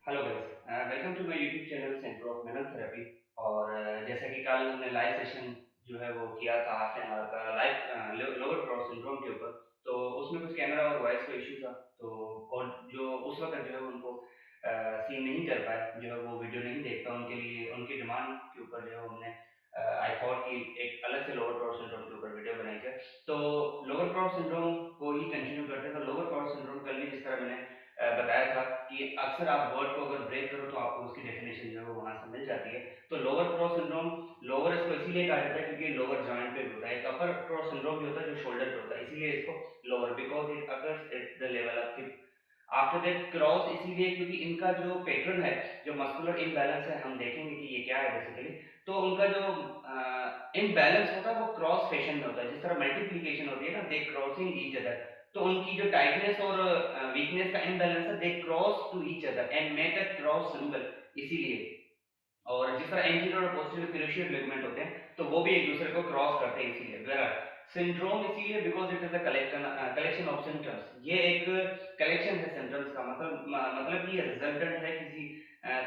Hello guys, welcome to my YouTube channel centre of manual therapy. और जैसा कि कल हमने लाइव सेशन जो है वो किया था हाफ एन आवर का लाइव लोअर क्रॉस सिंड्रोम के ऊपर। तो उसमें कुछ कैमरा और वॉइस का इशू था। तो और जो उस वक्त जो है उनको सीन नहीं कर पाए, जो है वो वीडियो नहीं देख पाए, उनके लिए उनकी डिमांड के ऊपर जो है हमने आई थॉट कि एक अलग से लोअर क्रॉस सिंड्रोम के ऊपर वीडियो बनाई जाए। तो लोअर क्रॉस सिंड्रोम को ही कंटिन्यू करते हैं। तो लोअर क्रॉस सिंड्रोम कल भी जिस तरह मैंने बताया था कि अक्सर आप वर्ड को अगर ब्रेक करो तो आपको उसकी डेफिनेशन जो है वो वहां से मिल जाती है। तो लोअर क्रॉस सिंड्रोम, लोअर इसको इसीलिए कहा जाता है क्योंकि लोअर जॉइंट पे भी होता है। एक अपर क्रॉस सिंड्रोम भी होता है जो शोल्डर पे होता है, इसीलिए इसको lower, because it occurs at the level of hip. After that cross इसीलिए क्योंकि इनका जो पैटर्न है, जो मस्कुलर इम्बैलेंस है, हम देखेंगे कि ये क्या है बेसिकली। तो उनका जो इम्बैलेंस होता है वो क्रॉस फैशन में होता है। जिस तरह मल्टीप्लिकेशन होती है ना, दे क्रॉसिंग ईच अदर। तो उनकी जो टाइटनेस और वीकनेस का इम्बैलेंस है, they cross to each other and make a cross symbol, इसीलिए। और जिस तरह एंटीरियर और पोस्टीरियर क्रूशियल लिगामेंट होते हैं तो वो भी एक दूसरे को क्रॉस करते हैं, इसीलिए वेयर सिंड्रोम इसीलिए because it is a collection of symptoms. ये एक कलेक्शन है सिम्टम्स का, मतलब कि ये रिजल्टेंट है किसी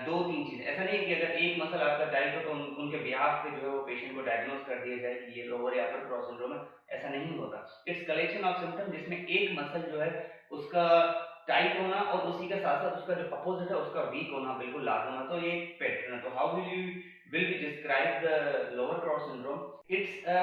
दो तीन चीज। ऐसा नहीं है कि अगर एक मसल आपका टाइट हो तो उनके बिहाफ पे जो है वो पेशेंट को डायग्नोस कर दिया जाए कि ये लोअर या अपर क्रॉस सिंड्रोम है। ऐसा नहीं होता। इट्स कलेक्शन ऑफ सिम्टम जिसमें एक मसल जो है उसका टाइट होना और उसी के साथ साथ उसका जो अपोजिट है उसका वीक होना बिल्कुल लाजम है। तो ये पैटर्न है। तो how will be describe the lower cross syndrome? It's a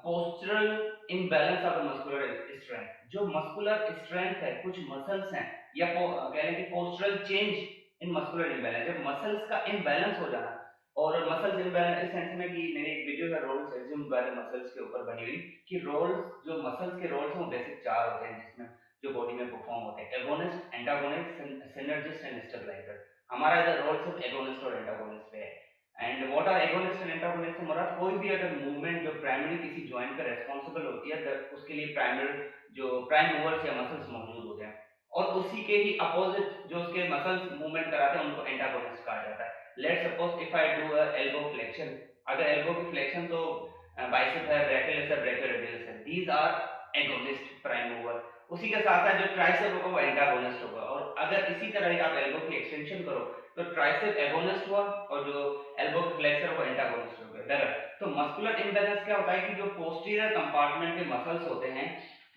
postural imbalance of the muscular strength. जो मस्कुलर स्ट्रेंथ है, कुछ मसल्स हैं, या कह लें कि postural change in muscular imbalance, जब मसल्स का इम्बैलेंस हो जाना। और मसल्स इम्बैलेंस इस सेंस में कि मेरी एक वीडियो है roles assumed by the muscles के ऊपर बनी हुई, कि रोल्स, जो मसल्स के रोल्स हैं वो बेसिक चार होते हैं जिसमें जो बॉडी में परफॉर्म होते हैं: agonist, antagonist, synergist and stabiliser. हमारा इधर रोल सिर्फ एगोनिस्ट और एंटागोनिस्ट पे है। And what are agonist and antagonist से मुराद कोई भी अगर मूवमेंट जो प्राइमरी किसी जॉइंट पे रेस्पॉन्सिबल होती है, उसके लिए प्राइमरी जो प्राइम मूवर्स या मसल्स मौजूद होते हैं। और उसी के ही अपोजिट जो उसके मसल्स मूवमेंट कराते हैं उनको एंटागोनिस्ट कहा जाता है। Let's suppose if I do a elbow flexion, अगर एल्बो की फ्लेक्शन तो बाइसेप है, ब्रैकियस है, ब्रैकियोरेडियस है, these are agonist prime mover. उसी के साथ साथ जो ट्राइसेप होगा वो एंटागोनिस्ट होगा। और अगर इसी तरह ही आप एल्बो की एक्सटेंशन करो तो ट्राइसेप एगोनिस्ट हुआ और जो एल्बो की फ्लेक्सर वो एंटागोनिस्ट हो गया। बराबर। तो मस्कुलर इम्बैलेंस क्या होता है कि जो पोस्टीरियर कंपार्टमेंट के मसल्स होते हैं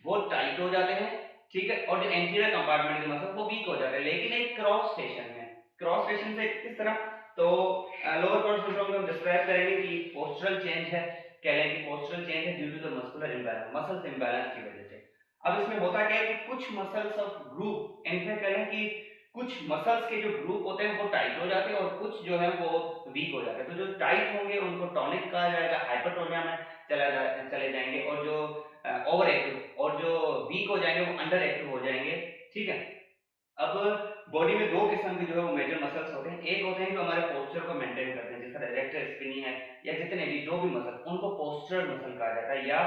वो टाइट हो जाते हैं, ठीक है, और जो एंटीरियर कंपार्टमेंट के मसल वो वीक हो जाते हैं, लेकिन एक क्रॉस सेशन में। क्रॉस सेशन से किस तरह? तो लोअर क्रॉस सिंड्रोम में हम डिस्क्राइब करेंगे कि पोस्चरल चेंज है, कह लें कि पोस्चरल चेंज है due to the muscular imbalance, muscles imbalance की वजह से। अब इसमें होता क्या है कि कुछ मसल्स ऑफ ग्रुप, इनफैक्ट कह लें कि कुछ मसल्स के जो ग्रुप होते हैं वो टाइट हो जाते हैं और कुछ जो है वो वीक हो जाते हैं। तो जो टाइट होंगे उनको टॉनिक कहा जाएगा, हाइपरटोनिया में चले जाएंगे। और जो ओवर एक्टिव और जो वीक हो जाएंगे वो अंडर एक्टिव हो जाएंगे, ठीक है। अब बॉडी में दो किस्म के जो है वो मेजर मसल्स होते हैं। एक होते हैं जो हमारे पोस्चर को मेंटेन करते हैं, जैसे इरेक्टर स्पिनी है, या जितने भी जो भी मसल, उनको पोस्चरल मसल कहा जाता है, या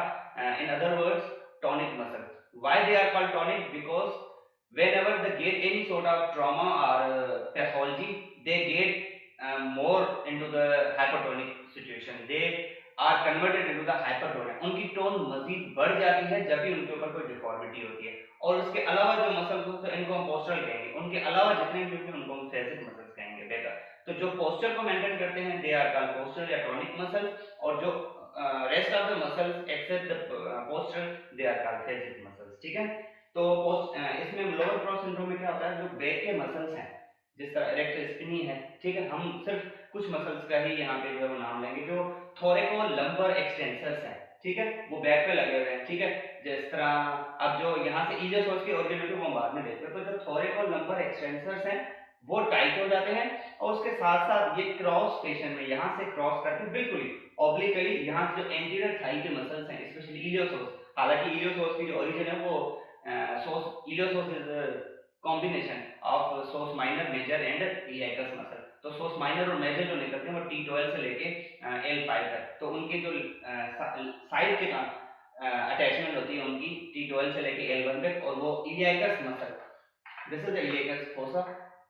in other words tonic muscle. Why they are called tonic? Because whenever they get any sort of trauma or pathology, they get more into the hypertonic situation, they are converted into the hypertonia। उनकी tone मजीद बढ़ जाती है जब भी उनके ऊपर कोई deformity होती है। और उसके अलावा जो मसल को, तो इनको हम पोस्चरल कहेंगे, उनके अलावा जितने भी होंगे उनको हम फेसिक मसल्स कहेंगे। बेहतर तो जो पोस्चर को मेंटेन करते हैं दे आर कॉल्ड पोस्चरल या टॉनिक मसल्स, और जो rest of the muscles except the postural they are called phasic muscles, ठीक है। तो इसमें लोअर क्रॉस सिंड्रोम में क्या होता है, जो बैक के मसल्स हैं, जिस तरह इरेक्टर स्पिनी है, ठीक है, हम सिर्फ कुछ मसल्स का ही यहाँ पे जो है वो नाम लेंगे। जो थोरेको लंबर एक्सटेंसर्स हैं, ठीक है, वो बैक पे लगे हुए हैं, ठीक है। जिस तरह अब जो यहाँ से इलियोसोर्स की ओरिजिन को हम बाद में देखते हैं। तो जो थोरेको लंबर एक्सटेंसर्स हैं वो टाइट हो जाते हैं, और उसके साथ साथ ये क्रॉस सेक्शन में यहाँ से क्रॉस करके बिल्कुल ही ऑब्लिकली यहाँ से जो एंटीरियर थाई के मसल्स हैं, स्पेशली इलियोसोर्स, हालांकि इलियोसोर्स की जो ओरिजिन है वो इलियोसोर्स इज कॉम्बिनेशन ऑफ सोर्स minor, major and iliacus muscle. तो सोर्स माइनर और मेजर जो निकलते हैं वो T12 से लेके L5 तक, तो उनके जो साइड के अटैचमेंट होती है उनकी T12 से लेके L1 तक, और वो iliacus muscle, this is the iliacus fossa.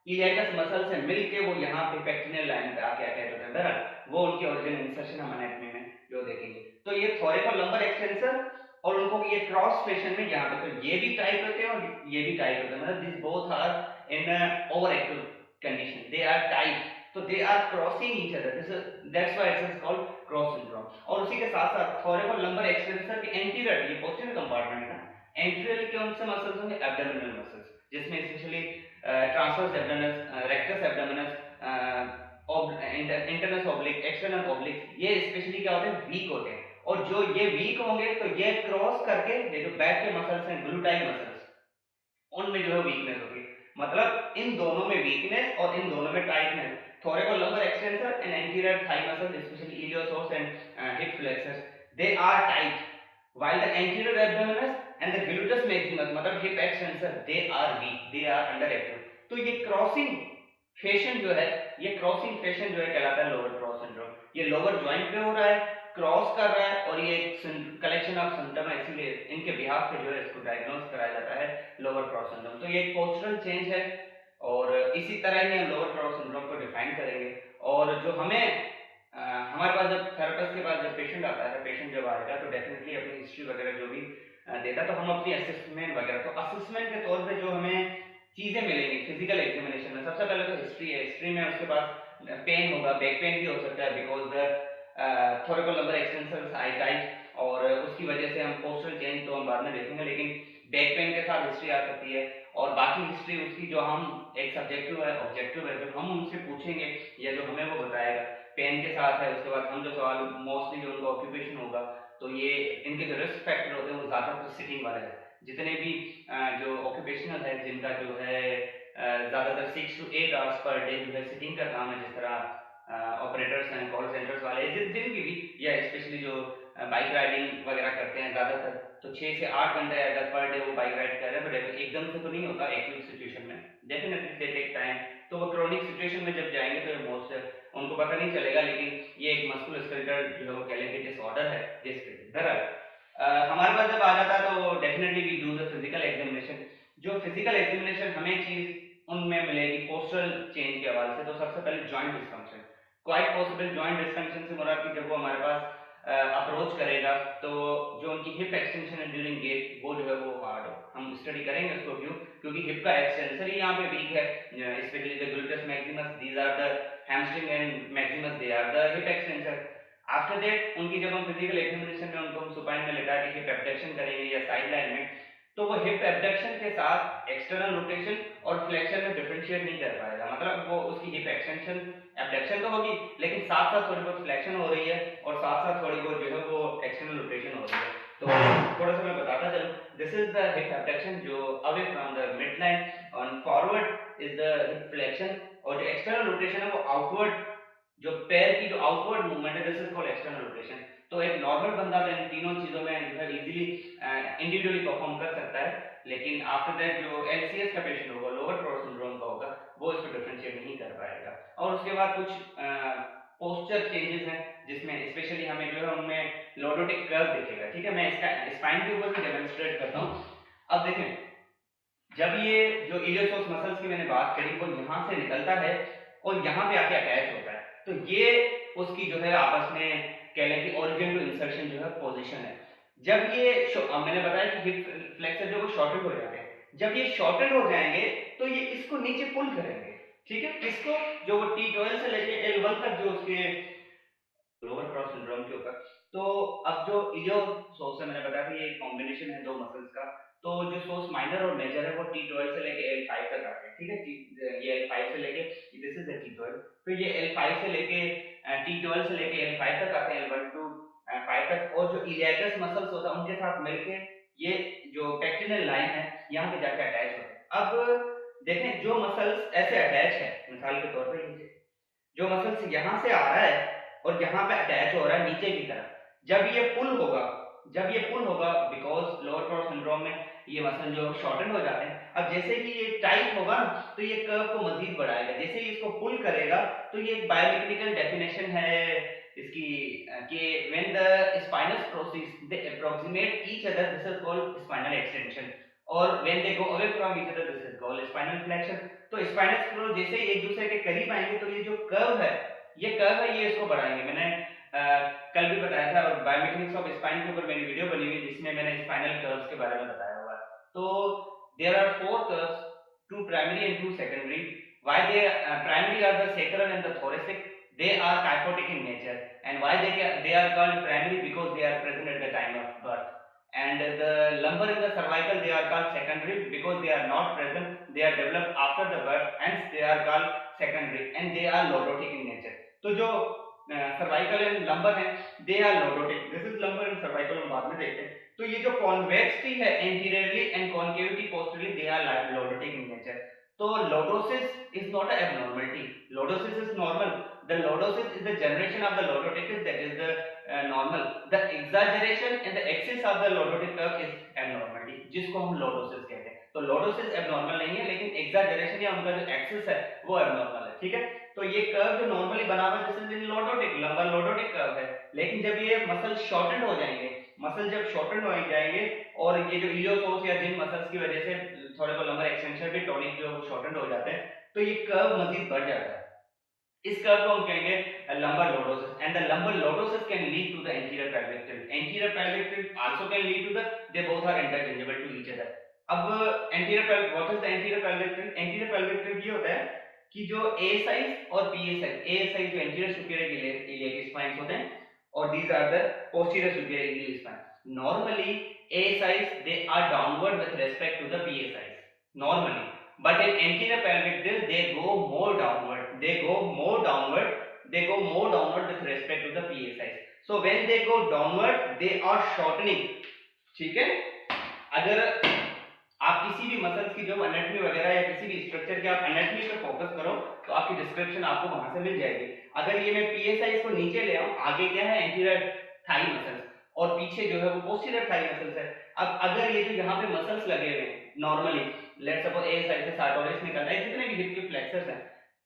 Iliacus muscle से मिलके वो यहाँ पे पेक्टिनल लाइन पे आके अटैच होता है। बहरहाल वो उनकी ओरिजिन इंसर्शन हम एनाटॉमी में जो देखेंगे। तो ये थोरेको लंबर एक्सटेंसर, और उनको ये क्रॉस सेक्शन में यहाँ पे, तो ये भी टाइट होते हैं और ये भी टाइट होते हैं, मतलब this both are in over active are crossing each other, this that's why it is called cross syndrome. और उसी के साथ साथ थोरेको लंबर एक्सटेंसर के एंटीरियर, ये पोस्टीरियर कंपार्टमेंट है, एंटीरियर के कौन से मसल्स होंगे, एब्डोमिनल मसल्स, जिसमें specially transverse abdominis, rectus abdominis, internus oblique, external oblique, ये स्पेशली क्या होते हैं, वीक होते हैं। और जो ये वीक होंगे तो ये क्रॉस करके ये जो बैक के मसल्स हैं, ग्लूटाइल मसल्स, उनमें जो है वीकनेस होती है। मतलब इन दोनों में वीकनेस और इन दोनों में tightness. thoracolumbar extensor and anterior thigh muscles, especially iliopsoas and hip flexors, they are tight, while the anterior abdominis and the gluteus maximus, मतलब hip extensor, they are weak, they are underactive। तो ये crossing fashion जो है, ये crossing fashion जो है कहलाता है लोअर क्रॉस सिंड्रोम। ये लोअर जॉइंट पे हो रहा है, क्रॉस कर रहा है, और ये कलेक्शन ऑफ सिम्टम है, इसीलिए इनके बिहाफ पे जो है इसको डायग्नोज कराया जाता है लोअर क्रॉस सिंड्रोम। तो ये एक पोस्चरल चेंज है, और इसी तरह ही हम लोअर क्रॉस सिंड्रोम को डिफाइन करेंगे। और जो हमें हमारे पास जब थेरेपिस्ट के पास जब पेशेंट आता है, पेशेंट जब आएगा तो डेफिनेटली अपनी हिस्ट्री वगैरह जो भी देता, तो हम अपनी असेसमेंट वगैरह, तो असेसमेंट के तौर पे जो हमें चीजें मिलेंगी फिजिकल एग्जामिनेशन में, सबसे पहले तो हिस्ट्री है। हिस्ट्री में उसके पास पेन होगा, बैक पेन भी हो सकता है because the thoracolumbar extensors are tight, और उसकी वजह से हम पोस्चरल चेंज तो हम बाद में देखेंगे, लेकिन बैक पेन के साथ हिस्ट्री आ सकती है। और बाकी हिस्ट्री उसकी जो हम एक सब्जेक्टिव है, ऑब्जेक्टिव है, जो हम उनसे पूछेंगे या जो हमें वो बताएगा पेन के साथ है, उसके बाद हम जो सवाल मोस्टली जो उनका ऑक्यूपेशन होगा, तो ये इनके जो रिस्क फैक्टर होते हैं वो ज्यादातर सिटिंग वाले हैं। जितने भी जो ऑक्यूपेशनल है जिनका जो है ज्यादातर 6 to 8 आवर्स पर डे जो है सिटिंग का काम है, जिस तरह ऑपरेटर्स हैं, कॉल सेंटर्स वाले, जिनकी भी, या स्पेशली जो बाइक राइडिंग वगैरह करते हैं ज्यादातर, तो 6 से 8 घंटे अगर पर डे वो बाइक राइड कर रहे हैं, तो एकदम से तो नहीं होता एक्टिव सिचुएशन में, डेफिनेटली दे टेक टाइम। तो वो क्रोनिक सिचुएशन में जब जाएंगे तो मोस्ट उनको पता नहीं चलेगा, लेकिन ये एक मस्कुलोस्केलेटल जो है वो कैलेंडर डिसऑर्डर है जिसके बहरहाल हमारे पास जब आ जाता है तो definitely we do the physical examination. जो फिजिकल एग्जामिनेशन हमें चीज उनमें मिलेगी पोस्चरल चेंज के हवाले से, तो सबसे पहले joint dysfunction, quite possible joint dysfunction से मुराद कि जब वो हमारे पास अप्रोच करेगा तो जो उनकी हिप एक्सटेंशन है ड्यूरिंग गेट, वो जो है वो हार्ड हो। हम स्टडी करेंगे उसको, क्यों, क्योंकि हिप का एक्सटेंसर ही यहाँ पे वीक है, specially the gluteus maximus, these are the hamstring and maximus, they are the hip extensor. After that उनकी जब हम फिजिकल एग्जामिनेशन में उनको हम सुपाइन में लेटा के हिप एब्डक्शन करेंगे या साइड लाइन में, तो वो हिप एब्डक्शन के साथ एक्सटर्नल रोटेशन और फ्लेक्शन में डिफरेंशिएट नहीं कर पाएगा। मतलब वो उसकी हिप एक्सटेंशन एब्डक्शन तो होगी, लेकिन साथ साथ थोड़ी बहुत फ्लेक्शन हो रही है और साथ साथ थोड़ी बहुत जो है वो एक्सटर्नल रोटेशन हो रही है। तो थोड़ा सा मैं बताता चलूं, this is the hip abduction जो away from the mid line, और forward is the hip flexion, और जो एक्सटर्नल रोटेशन है वो आउटवर्ड, जो पैर की जो आउटवर्ड मूवमेंट है, this is called external rotation. तो एक नॉर्मल बंदा तो इन तीनों चीजों में जो है इजीली इंडिविजुअली परफॉर्म कर सकता है, लेकिन आफ्टर दैट जो एलसीएस का पेशेंट होगा, लोअर क्रॉस सिंड्रोम का होगा, वो इसको डिफरेंशिएट नहीं कर पाएगा। और उसके बाद कुछ पोस्चर चेंजेस हैं जिसमें स्पेशली हमें जो है उनमें लॉर्डोटिक कर्व दिखेगा। ठीक है, मैं इसका स्पाइन के ऊपर भी डेमोंस्ट्रेट करता हूँ। अब देखें, जब ये जो इलियोसोस मसल्स की मैंने बात करी वो यहाँ से निकलता है और यहाँ पे आके अटैच होता है, तो ये उसकी जो है आपस में कह लें कि ओरिजिन टू इंसर्शन जो है पोजीशन है। जब ये अब मैंने बताया कि हिप फ्लेक्सर जो वो शॉर्टेड हो जाते हैं, जब ये शॉर्टेड हो जाएंगे तो ये इसको नीचे पुल करेंगे। ठीक है, इसको जो वो T12 से लेके L1 तक जो उसके लोअर क्रॉस सिंड्रोम के ऊपर, तो अब जो इलियोसोस है, मैंने बताया था ये कॉम्बिनेशन है दो मसल्स का, तो जो सोर्स माइनर और मेजर है वो T12 से लेके L5 तक आते हैं। ठीक है, ये L5 से लेके, दिस इज द T12, फिर ये L5 से लेके T12 से लेके L5 तक आते हैं, L1 to 5 तक, और जो इलियाकस मसल्स होता है उनके साथ मिलके ये जो पेक्टिनल लाइन है यहाँ पे जाके अटैच होते हैं। अब देखें, जो मसल्स ऐसे अटैच है, मिसाल के तौर पे जो मसल्स यहाँ से आ रहा है और यहाँ पे अटैच हो रहा है नीचे की तरफ, जब ये पुल होगा, जब ये पुल होगा, बिकॉज लोअर क्रॉस सिंड्रोम में ये मसल जो शॉर्टेड हो जाते हैं, अब जैसे ही ये टाइट होगा ना तो ये कर्व को मजीद बढ़ाएगा, जैसे ही इसको पुल करेगा तो ये एक बायोमेकेनिकल डेफिनेशन है इसकी कि when the spinous process they approximate each other, this is called spinal extension, और when they go away from each other, this is called spinal flexion. तो स्पाइनस फ्लो जैसे ही एक दूसरे के करीब आएंगे तो ये जो कर्व है, ये कर्व है, ये इसको बढ़ाएंगे। मैंने कल भी बताया था, और बायोमेकेनिक्स ऑफ स्पाइन के ऊपर मेरी वीडियो बनी हुई जिसमें मैंने स्पाइनल कर्व्स के बारे में बताया हुआ है। तो there are four curves, two primary and two secondary. Why they primary are the sacral and the thoracic, they are kyphotic in nature. And why they are called primary? Because they are present at the time of birth. And the lumbar in the cervical, they are called secondary because they are not present, they are developed after the birth, hence they are called secondary, and they are lordotic in nature. तो जो cervical and lumbar है, they are lordotic, this is lumbar and cervical, हम बाद में देखते हैं। तो ये जो कॉन्वेक्सिटी है anteriorly and concavity posteriorly, they are lordotic in nature. तो lordosis is not an abnormality, lordosis is normal. The lordosis is the generation of the lordoticus, that is the normal. The exaggeration and the excess of the lordotic curve is abnormality, जिसको हम lordosis कहते हैं। तो lordosis abnormal नहीं है, लेकिन exaggeration या उनका जो excess है वो abnormal है, ठीक है। तो ये कर्व जो नॉर्मली बना हुआ है, दिस इज लॉर्डोटिक, लंबा लॉर्डोटिक कर्व है। लेकिन जब ये मसल शॉर्टेंड हो जाएंगे, मसल जब शॉर्टेंड हो जाएंगे, और ये जो इलियोसोर्स या जिन मसल्स की वजह से थोड़े को लंबर एक्सटेंशन भी टोनिक जो शॉर्टेंड हो जाते हैं, तो ये कर्व मजीद बढ़ जाता है। इस कर्व को हम कहेंगे lumbar lordosis, and the lumbar lordosis can lead to the anterior pelvic tilt. Anterior pelvic tilt also can lead to the, they both are interchangeable to each other. अब anterior pelvic, what is the anterior pelvic tilt? Anterior pelvic tilt ये होता है कि जो A size और PA size, A size जो anterior superior iliac spines होते हैं, और these are the posterior superior iliac spine. Normally A size they are downward with respect to the PA size normally, but in anterior pelvic tilt they go more downward, they go more downward with respect to the PA size. So when they go downward they are shortening, ठीक है। अगर आप किसी भी muscles की जो anatomy वगैरह या किसी भी स्ट्रक्चर के आप एनाटॉमी पे फोकस करो तो आपकी डिस्क्रिप्शन आपको वहां से मिल जाएगी। अगर ये मैं पीए साइज को नीचे ले आऊं, आगे क्या है एंटीरियर थाई मसल्स, और पीछे जो है वो पोस्टीरियर थाई मसल्स है। अब अगर ये जो यहाँ पे मसल्स लगे हुए हैं normally, let's suppose A size से सार्टोरियस निकलता है, जितने भी हिप के फ्लेक्सर्स हैं,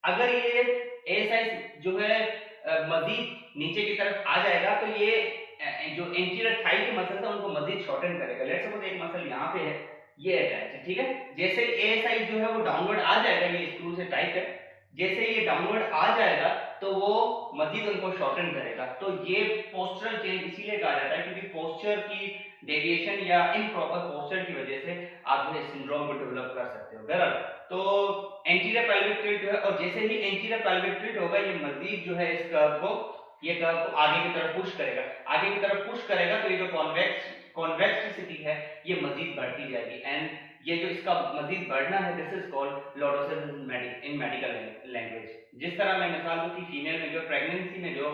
अगर ये ए साइज जो है मजीद नीचे की तरफ आ जाएगा तो ये जो एंटीरियर थाई के मसल्स है उनको मजीद शॉर्टन करेगा। लेट्स सपोज एक मसल यहाँ पे है, ये अटैच है, ठीक है। जैसे ए साइज जो है वो डाउनवर्ड आ जाएगा, ये स्क्रू से टाइट है, जैसे ये डाउनवर्ड आ जाएगा तो वो मजीद उनको शॉर्टन करेगा। तो ये पोस्चरल चेंज इसीलिए कहा जाता है क्योंकि पोस्चर की डेविएशन या इम्प्रॉपर पोस्चर की वजह से आप जो है सिंड्रोम को डेवलप कर सकते हो। बहरहाल तो एंटीरियर पेल्विक टिल्ट जो है, और जैसे ही एंटीरियर पेल्विक टिल्ट होगा ये मजीद जो है इस कर्व को, ये कर्व को आगे की तरफ पुश करेगा, आगे की तरफ पुश करेगा तो ये जो कॉन्वेक्सिटी है ये मजीद बढ़ती जाएगी, एंड ये जो इसका मजीद बढ़ना है this is called lordosis in medical language. जिस तरह मैं मिसाल दूं कि फीमेल में जो प्रेगनेंसी में जो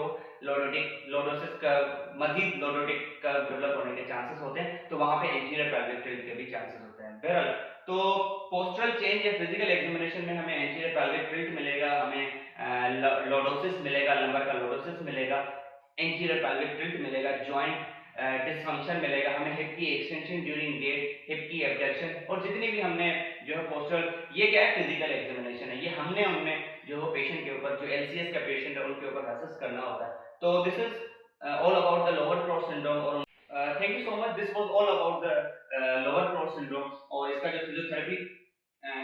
लॉर्डोसिस का मजीद लॉर्डोटिक का डेवलप होने के चांसेस होते हैं, तो वहां पे एंटीरियर पेल्विक टिल्ट के भी चांसेस होते हैं। बहरहाल तो पोस्टरल चेंज या फिजिकल एग्जामिनेशन में हमें एंटीरियर पेल्विक टिल्ट मिलेगा, हमें लॉर्डोसिस मिलेगा, लंबर का लॉर्डोसिस मिलेगा, एंटीरियर पेल्विक टिल्ट मिलेगा, जॉइंट डिसफंक्शन मिलेगा, हमें हिप की एक्सटेंशन ड्यूरिंग गेट, हिप की एबडक्शन, और जितनी भी हमने जो है पोस्टरल, ये क्या है फिजिकल एग्जामिनेशन है, ये हमने उनमें जो पेशेंट के ऊपर, जो एलसीएस का पेशेंट है उनके ऊपर असेस करना होता है। तो this is all about the lower trot syndrome. और thank you so much, this was all about the lower trot syndrome, और इसका जो फिजियोथेरेपी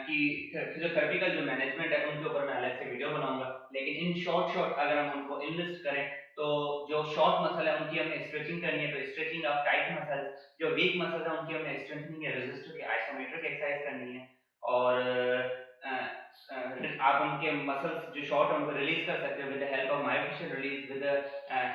कि फिजियोथेरेपी का जो मैनेजमेंट है उनके ऊपर मैं अलग से वीडियो बनाऊंगा। लेकिन इन शॉर्ट अगर हम उनको इनलिस्ट करें तो जो शॉर्ट मसल है उनकी हमें स्ट्रेचिंग करनी है, तो स्ट्रेचिंग ऑफ टाइट मसल, जो वीक मसल है उनकी हमें स्ट्रेंथनिंग या रेजिस्टर की आइसोमेट्रिक एक्सरसाइज करनी है, और आप उनके मसल्स जो शॉर्ट है उनको रिलीज कर सकते हो with the help of myofascial release, with the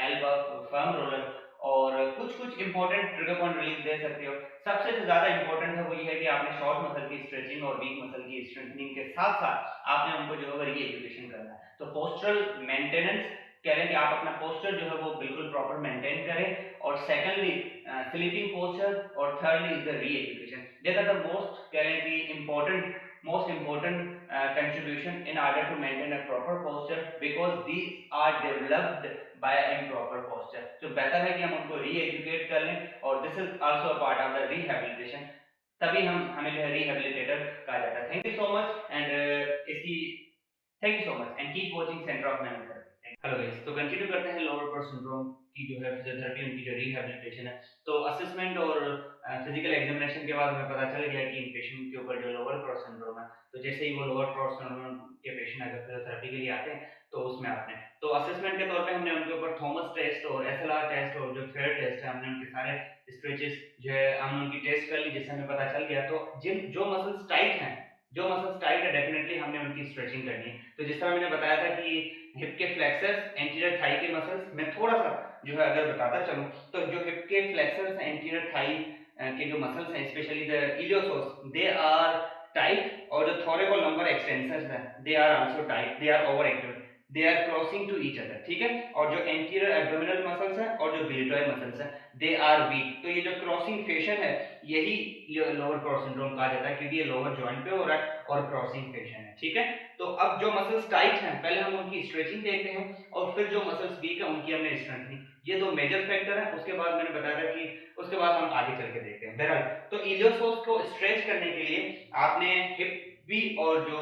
help of firm roller, और कुछ इंपॉर्टेंट ट्रिगर पॉइंट रिलीज दे सकते हो। सबसे जो ज्यादा इंपॉर्टेंट है वो ये है कि आपने शॉर्ट मसल की स्ट्रेचिंग और वीक मसल की स्ट्रेंथनिंग के साथ साथ आपने उनको जो है री एजुकेशन करना है। तो पोस्टरल मेंटेनेंस कह रहे हैं कि आप अपना पोस्चर जो है वो बिल्कुल प्रॉपर मेंटेन करें, और सेकंडली स्लीपिंग पोस्चर, और thirdly is the re education. There are the most कह रहे हैं कि most important contribution in order to maintain a proper posture, because these are developed by improper posture। तो बेहतर है कि हम उनको री-एजुकेट कर लें, और this is also a part of the rehabilitation, तभी हमें जो है रिहैबिलिटेटर कहा जाता है। Thank you so much, and इसकी thank you so much, and keep watching centre of memory therapy. Hello guys, तो कंटिन्यू करते हैं लोअर ट्रॉट सिंड्रोम की जो है फिजियोथेरेपी, उनकी जो रिहैबिलिटेशन है। तो असेसमेंट और फिजिकल एग्जामिनेशन के बाद हमें पता चल गया कि इन पेशेंट के ऊपर जो लोअर ट्रॉट सिंड्रोम है, तो जैसे ही वो लोअर ट्रॉट सिंड्रोम के पेशेंट अगर फिजियोथेरेपी के लिए आते हैं तो उसमें आपने तो असेसमेंट के तौर पे हमने उनके ऊपर थॉमस टेस्ट और एसएलआर टेस्ट और जो फेयर टेस्ट है, हमने उनके सारे स्ट्रेचेस जो है हमने उनकी टेस्ट कर ली, जिससे हमें पता चल गया। तो जिन जो मसल्स टाइट हैं, जो मसल्स टाइट है डेफिनेटली हमने उनकी स्ट्रेचिंग करनी है। तो जिस तरह मैंने बताया था कि हिप के फ्लेक्सर्स, एंटीरियर थाई के मसल्स, मैं थोड़ा सा जो है अगर बताता चलूं, तो जो हिप के फ्लेक्सर्स, एंटीरियर थाई के जो मसल्स हैं, specially the iliopsoas, they are tight, और जो thoracolumbar extensors हैं, they are also tight, they are over active, they are crossing to each other, ठीक है। और जो एंटीरियर एब्डोमिनल मसल्स हैं और जो ग्लूटोइड मसल्स हैं, दे आर वीक। तो ये जो क्रॉसिंग फेशन है, यही लोअर क्रॉस सिंड्रोम कहा जाता है, क्योंकि ये लोअर जॉइंट पे हो रहा है और क्रॉसिंग फेशन है, ठीक है। तो अब जो मसल्स टाइट हैं, पहले हम उनकी स्ट्रेचिंग देखते हैं, और फिर जो मसल्स वीक है उनकी हमने स्ट्रेंथनिंग। ये दो मेजर फैक्टर हैं। उसके बाद मैंने बताया था कि उसके बाद हम आगे चल के देखते हैं। बहरहाल, तो इलियोसोर्स को स्ट्रेच करने के लिए आपने हिप भी और जो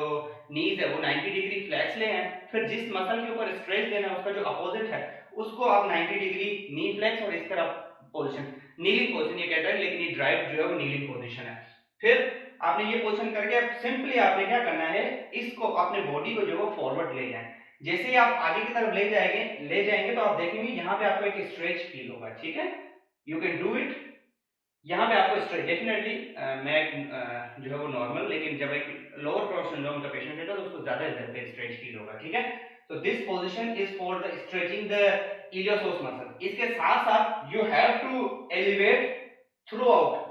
नीज है वो 90 डिग्री फ्लैक्स ले हैं। फिर जिस मसल के ऊपर स्ट्रेच देना है उसका जो अपोजिट है, उसको आप 90 डिग्री नी फ्लैक्स और इस तरह पोजीशन, नीलिंग पोजीशन ये कहता है, लेकिन ये ड्राइव जो है वो नीलिंग पोजीशन है। फिर आपने ये पोजीशन करके अब सिंपली आपने क्या करना है, इसको अपने बॉडी को जो है फॉरवर्ड ले जाए। जैसे ही आप आगे की तरफ ले जाएंगे तो आप देखेंगे यहाँ पे आपको एक स्ट्रेच फील होगा, ठीक है। You can do it. यहाँ पे आपको स्ट्रेच डेफिनेटली, मैं जो है वो नॉर्मल, लेकिन जब एक लोअर क्रॉस सिंड्रोम का पेशेंट है तो उसको ज्यादा इधर पे स्ट्रेच फील होगा, ठीक है। तो this position is for the stretching the iliopsoas muscle. इसके साथ साथ you have to elevate throughout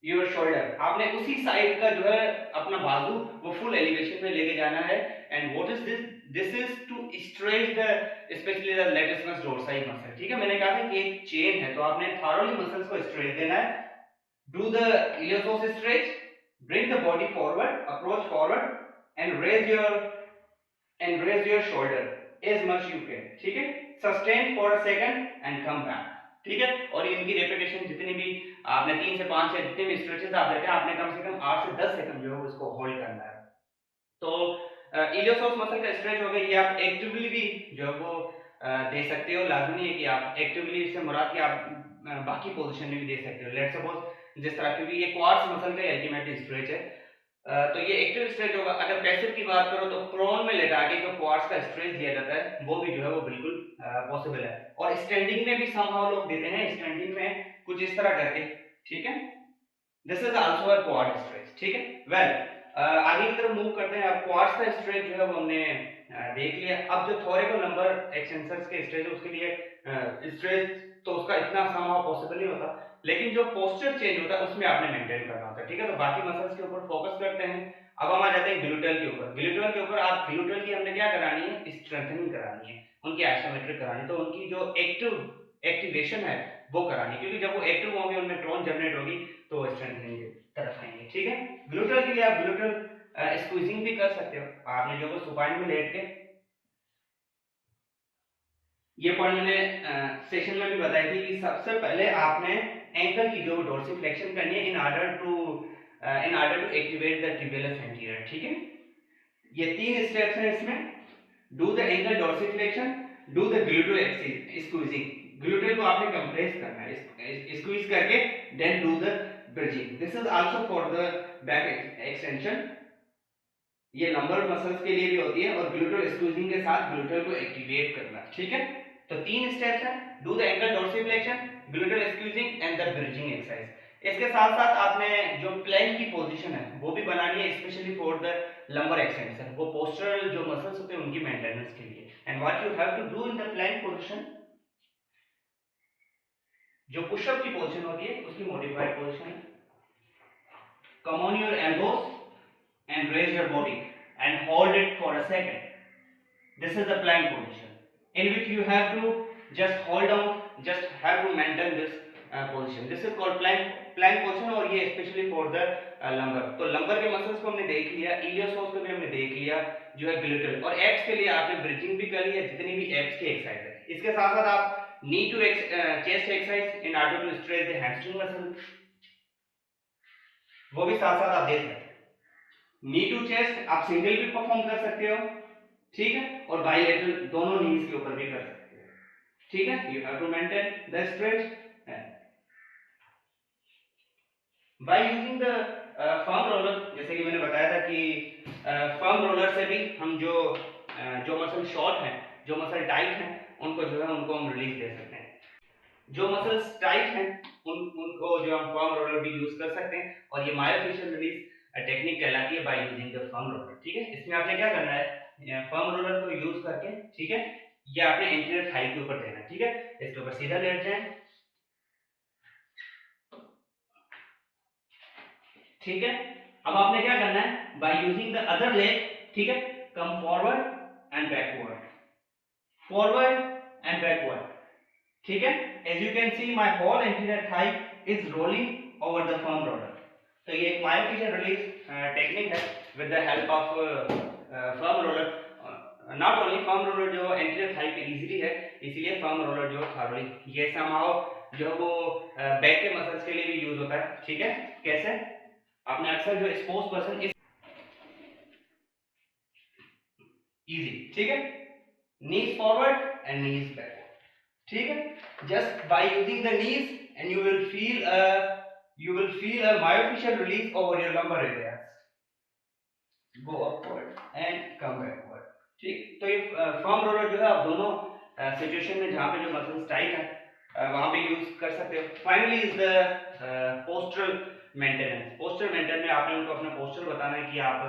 your shoulder. आपने उसी साइड का जो है अपना बाजू वो फुल एलिवेशन में लेके जाना है। And what is this, this is to stretch the specially the latissimus dorsi muscle, ठीक है। मैंने कहा था कि एक चेन है, तो आपने थायरॉइड मसल्स को स्ट्रेच देना है। Do the iliopsoas stretch, bring the body forward, approach forward, and raise your shoulder as much you can, ठीक है। Sustain for a second and come back, ठीक है। और इनकी रेपिटेशन जितनी भी आपने 3 से 5 या जितने भी स्ट्रेचेस आप देते हैं, आपने कम से कम 8 से 10 सेकंड जो है उसको होल्ड करना है। तो इलियोसोर्स मसल का स्ट्रेच हो गया, ये आप एक्टिवली भी जो है वो दे सकते हो। लाजमी नहीं है कि आप एक्टिवली, इससे मुराद कि आप बाकी पोजीशन में भी दे सकते हो। लेट्स सपोज जिस तरह, क्योंकि ये क्वाड्स मसल का अल्टीमेट स्ट्रेच है, तो ये एक्टिव स्ट्रेच होगा। अगर पैसिव की बात करो तो प्रोन में लेटा के जो क्वाड्स का स्ट्रेच दिया जाता है वो भी जो है वो बिल्कुल पॉसिबल है। और स्टैंडिंग में भी समहाउ लोग देते हैं, स्टैंडिंग में कुछ इस तरह करके, ठीक है। This is also a quad stretch, ठीक है। वेल, आगे की तरफ मूव करते हैं। अब क्वाड्स का स्ट्रेच जो है वो हमने देख लिया। अब जो thoracolumbar एक्सटेंसर्स के स्ट्रेच है उसके लिए स्ट्रेच तो उसका इतना समहाउ पॉसिबल नहीं होता, लेकिन जो पोस्चर चेंज होता है उसमें आपने मेंटेन करना होता है, ठीक है। तो बाकी मसल्स के ऊपर फोकस करते हैं। अब हम आ जाते हैं ग्लूटल के ऊपर। ग्लूटल के ऊपर आप ग्लूटल की हमने क्या करानी है, स्ट्रेंथनिंग करानी है, उनकी आइसोमेट्रिक करानी है। तो उनकी जो एक्टिवेशन है वो करानी है, क्योंकि जब वो एक्टिव होंगे उनमें टोन जनरेट होगी तो स्ट्रेंथनिंग की तरफ आएंगे, ठीक है। ग्लूटल के लिए आप ग्लूटल स्क्वीजिंग भी कर सकते हो। आपने जो सुपाइन में लेट के, ये पॉइंट मैंने सेशन में भी बताई थी कि सबसे पहले आपने एंकल की जो डोर्सिफ्लेक्शन करनी है in order to activate the tibialis anterior, ठीक है। ये 3 स्टेप्स हैं इसमें। Do the ankle dorsiflexion, do the gluteal squeezing, gluteal को आपने कंप्रेस करना है, स्क्वीज करके, then do the bridging. This is also for the back extension. ये लंबर मसल्स के लिए भी होती है, और ग्लूटल स्क्वीजिंग के साथ ग्लूटल को एक्टिवेट करना, ठीक है। तो 3 स्टेप्स हैं, do the ankle dorsiflexion, gluteal squeezing and the bridging exercise. इसके साथ साथ आपने जो प्लैंक की पोजीशन है वो भी बनानी है, specially for the lumbar extension, वो पोस्चरल जो मसल्स होते हैं उनकी मेंटेनेंस के लिए। And what you have to do in the plank position, जो पुशअप की पोजीशन होती है उसकी मॉडिफाइड पोजीशन है। Come on your elbows and raise your body and hold it for a second. This is the plank position, in which you have to just hold down, just have to maintain this position. This is called plank position, और ये especially for the lumbar। तो lumbar के muscles को हमने देख लिया, इलियोसोर्स को भी हमने देख लिया, जो है ग्लूटल, और एब्स के लिए आपने ब्रिजिंग भी कर लिया, जितनी भी एब्स की एक्सरसाइज है। इसके साथ साथ आप knee to chest exercise in order to stretch the hamstring muscle, वो भी साथ साथ आप देख सकते हैं। नी टू चेस्ट आप सिंगल भी परफॉर्म कर सकते हो, ठीक है, और बाइलेटरल दोनों नीज के ऊपर भी कर सकते हो, ठीक है। You have to maintain the stretch by using the firm roller. जैसे कि मैंने बताया था कि फर्म रोलर से भी हम जो मसल शॉर्ट हैं, जो मसल टाइट हैं, उनको जो है उनको हम रिलीज दे सकते हैं। जो मसल्स टाइट हैं उनको जो हम फर्म रोलर भी यूज कर सकते हैं, और ये मायोफेशियल रिलीज टेक्निक कहलाती है by using the firm roller. ठीक है, इसमें आपने क्या करना है, फर्म रोलर को यूज करके, ठीक है, ये आपने एंटीरियर थाई के ऊपर देना है। ठीक है, इसके ऊपर सीधा लेट जाए। ठीक है, अब आपने क्या करना है, by using the other leg, ठीक है, come forward and backward, forward and backward. ठीक है, as you can see my whole anterior thigh is rolling over the firm roller. तो ये एक मायोफिशियल रिलीज टेक्निक है with the help of firm roller. Not only firm roller जो anterior thigh पे easily है, इसीलिए फर्म रोलर जो thoroughly ये समहाउ जो वो बैक के मसल्स के लिए भी यूज होता है। ठीक है, कैसे, आपने अक्सर जो स्पोर्ट्स पर्सन इज इजी, ठीक है, नीज फॉरवर्ड एंड नीज बैकवर्ड। ठीक है, just by using the knees and you will feel a myofascial release over your lumbar areas, go upward and come backward। ठीक, तो ये फर्म रोलर जो है आप दोनों सिचुएशन में जहां पे जो मसल्स टाइट है वहां पे यूज कर सकते हो। Finally is the postural maintenance. Postural maintain में आपने उनको अपना पोस्चर बताना है कि आप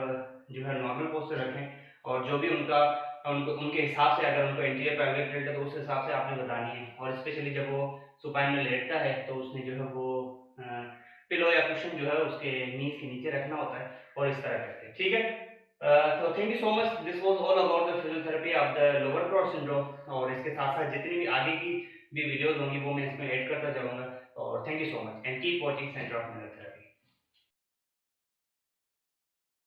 जो है नॉर्मल पोस्चर रखें और जो भी उनका उनके हिसाब से, अगर उनको एंटीरियर पैल्विक टिल्ट है तो उस हिसाब से आपने बतानी है। और स्पेशली जब वो सुपाइन में लेटता है तो उसने जो है वो पिलो या कुशन जो है उसके नीज के नीचे रखना होता है और इस तरह करके। ठीक है, तो thank you so much, this was all about the physiotherapy of the lower cross syndrome. और इसके साथ साथ जितनी भी आगे की भी वीडियोस होंगी वो मैं इसमें ऐड करता जाऊंगा। और thank you so much and keep watching centre of